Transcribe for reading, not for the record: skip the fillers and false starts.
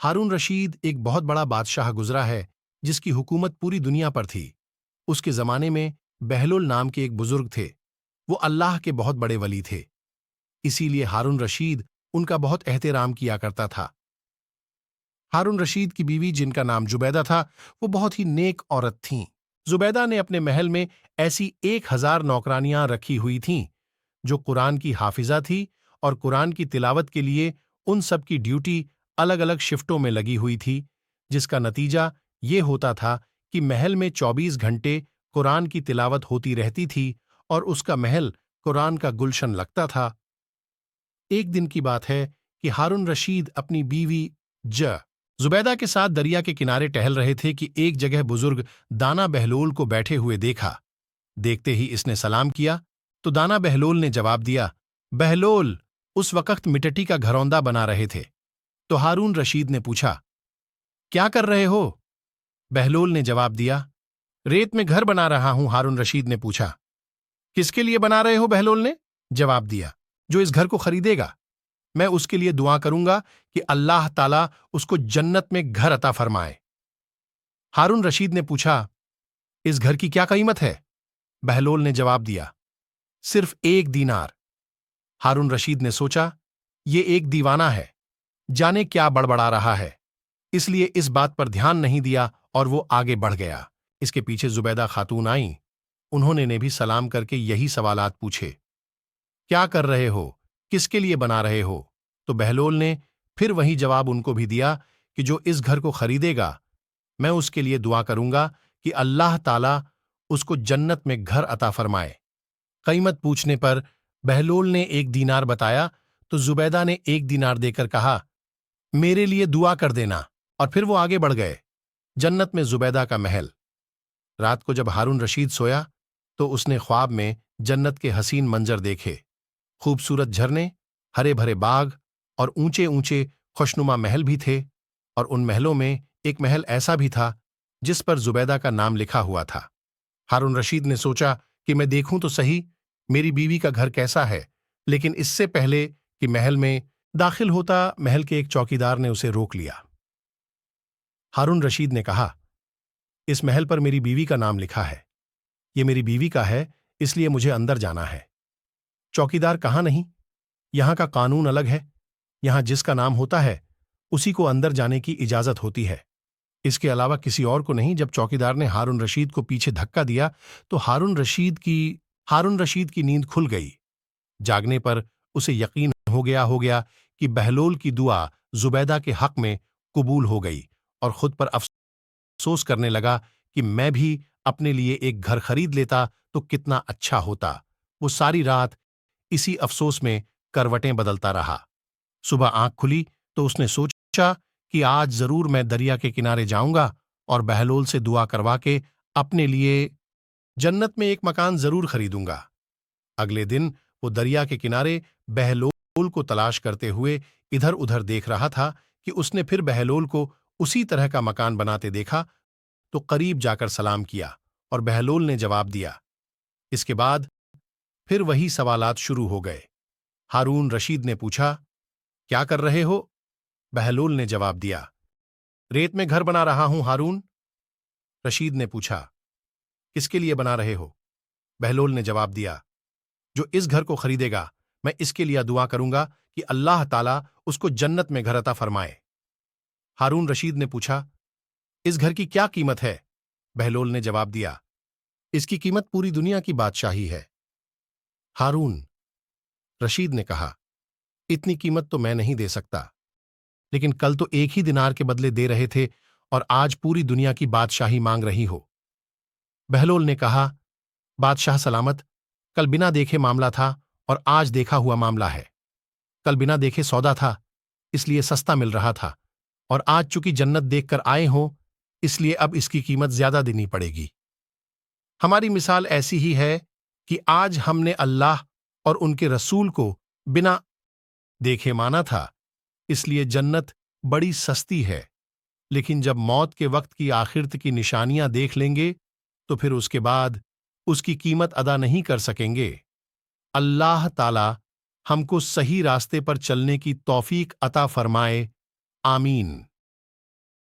हारून रशीद एक बहुत बड़ा बादशाह गुजरा है जिसकी हुकूमत पूरी दुनिया पर थी। उसके जमाने में बहलोल नाम के एक बुजुर्ग थे। वो अल्लाह के बहुत बड़े वली थे, इसीलिए हारून रशीद उनका बहुत एहतराम किया करता था। हारून रशीद की बीवी, जिनका नाम जुबैदा था, वो बहुत ही नेक औरत थीं। जुबैदा ने अपने महल में ऐसी 1000 नौकरानियां रखी हुई थीं जो कुरान की हाफिजा थी और कुरान की तिलावत के लिए उन सब की ड्यूटी अलग अलग शिफ्टों में लगी हुई थी, जिसका नतीजा ये होता था कि महल में 24 घंटे कुरान की तिलावत होती रहती थी और उसका महल कुरान का गुलशन लगता था। एक दिन की बात है कि हारून रशीद अपनी बीवी जुबैदा के साथ दरिया के किनारे टहल रहे थे कि एक जगह बुजुर्ग दाना बहलोल को बैठे हुए देखा। देखते ही इसने सलाम किया तो दाना बहलोल ने जवाब दिया। बहलोल उस वक्त मिट्टी का घरौंदा बना रहे थे। तो हारून रशीद ने पूछा, क्या कर रहे हो? बहलोल ने जवाब दिया, रेत में घर बना रहा हूं। हारून रशीद ने पूछा, किसके लिए बना रहे हो? बहलोल ने जवाब दिया, जो इस घर को खरीदेगा, मैं उसके लिए दुआ करूंगा कि अल्लाह ताला उसको जन्नत में घर अता फरमाए। हारून रशीद ने पूछा, इस घर की क्या कीमत है? बहलोल ने जवाब दिया, सिर्फ 1 दीनार। हारून रशीद ने सोचा, ये एक दीवाना है, जाने क्या बड़बड़ा रहा है, इसलिए इस बात पर ध्यान नहीं दिया और वो आगे बढ़ गया। इसके पीछे जुबैदा खातून आईं। उन्होंने ने भी सलाम करके यही सवालात पूछे, क्या कर रहे हो? किसके लिए बना रहे हो? तो बहलोल ने फिर वही जवाब उनको भी दिया कि जो इस घर को खरीदेगा, मैं उसके लिए दुआ करूंगा कि अल्लाह ताला उसको जन्नत में घर अता फरमाए। कीमत पूछने पर बहलोल ने 1 दीनार बताया तो जुबैदा ने 1 दीनार देकर कहा, मेरे लिए दुआ कर देना, और फिर वो आगे बढ़ गए। जन्नत में जुबैदा का महल। रात को जब हारून रशीद सोया तो उसने ख्वाब में जन्नत के हसीन मंजर देखे। खूबसूरत झरने, हरे भरे बाग और ऊंचे ऊंचे खुशनुमा महल भी थे, और उन महलों में एक महल ऐसा भी था जिस पर जुबैदा का नाम लिखा हुआ था। हारून रशीद ने सोचा कि मैं देखूं तो सही मेरी बीवी का घर कैसा है, लेकिन इससे पहले कि महल में दाखिल होता, महल के एक चौकीदार ने उसे रोक लिया। हारून रशीद ने कहा, इस महल पर मेरी बीवी का नाम लिखा है, ये मेरी बीवी का है, इसलिए मुझे अंदर जाना है। चौकीदार, कहाँ नहीं, यहां का कानून अलग है, यहां जिसका नाम होता है उसी को अंदर जाने की इजाजत होती है, इसके अलावा किसी और को नहीं। जब चौकीदार ने हारून रशीद को पीछे धक्का दिया तो हारून रशीद की नींद खुल गई। जागने पर उसे यकीन हो गया कि बहलोल की दुआ जुबैदा के हक में कबूल हो गई, और खुद पर अफसोस करने लगा कि मैं भी अपने लिए एक घर खरीद लेता तो कितना अच्छा होता। वो सारी रात इसी अफसोस में करवटें बदलता रहा। सुबह आंख खुली तो उसने सोचा कि आज जरूर मैं दरिया के किनारे जाऊंगा और बहलोल से दुआ करवा के अपने लिए जन्नत में एक मकान जरूर खरीदूंगा। अगले दिन वो दरिया के किनारे बहलोल को तलाश करते हुए इधर उधर देख रहा था कि उसने फिर बहलोल को उसी तरह का मकान बनाते देखा तो करीब जाकर सलाम किया और बहलोल ने जवाब दिया। इसके बाद फिर वही सवालात शुरू हो गए। हारून रशीद ने पूछा, क्या कर रहे हो? बहलोल ने जवाब दिया, रेत में घर बना रहा हूं। हारून रशीद ने पूछा, किसके लिए बना रहे हो? बहलोल ने जवाब दिया, जो इस घर को खरीदेगा, मैं इसके लिए दुआ करूंगा कि अल्लाह ताला उसको जन्नत में घर अता फरमाए। हारून रशीद ने पूछा, इस घर की क्या कीमत है? बहलोल ने जवाब दिया, इसकी कीमत पूरी दुनिया की बादशाही है। हारून रशीद ने कहा, इतनी कीमत तो मैं नहीं दे सकता, लेकिन कल तो 1 ही दिनार के बदले दे रहे थे और आज पूरी दुनिया की बादशाही मांग रही हो। बहलोल ने कहा, बादशाह सलामत, कल बिना देखे मामला था और आज देखा हुआ मामला है। कल बिना देखे सौदा था, इसलिए सस्ता मिल रहा था, और आज चूंकि जन्नत देखकर आए हों, इसलिए अब इसकी कीमत ज्यादा देनी पड़ेगी। हमारी मिसाल ऐसी ही है कि आज हमने अल्लाह और उनके रसूल को बिना देखे माना था, इसलिए जन्नत बड़ी सस्ती है, लेकिन जब मौत के वक्त की आखिरत की निशानियां देख लेंगे तो फिर उसके बाद उसकी कीमत अदा नहीं कर सकेंगे। अल्लाह ताला हमको सही रास्ते पर चलने की तौफीक अता फरमाए। आमीन।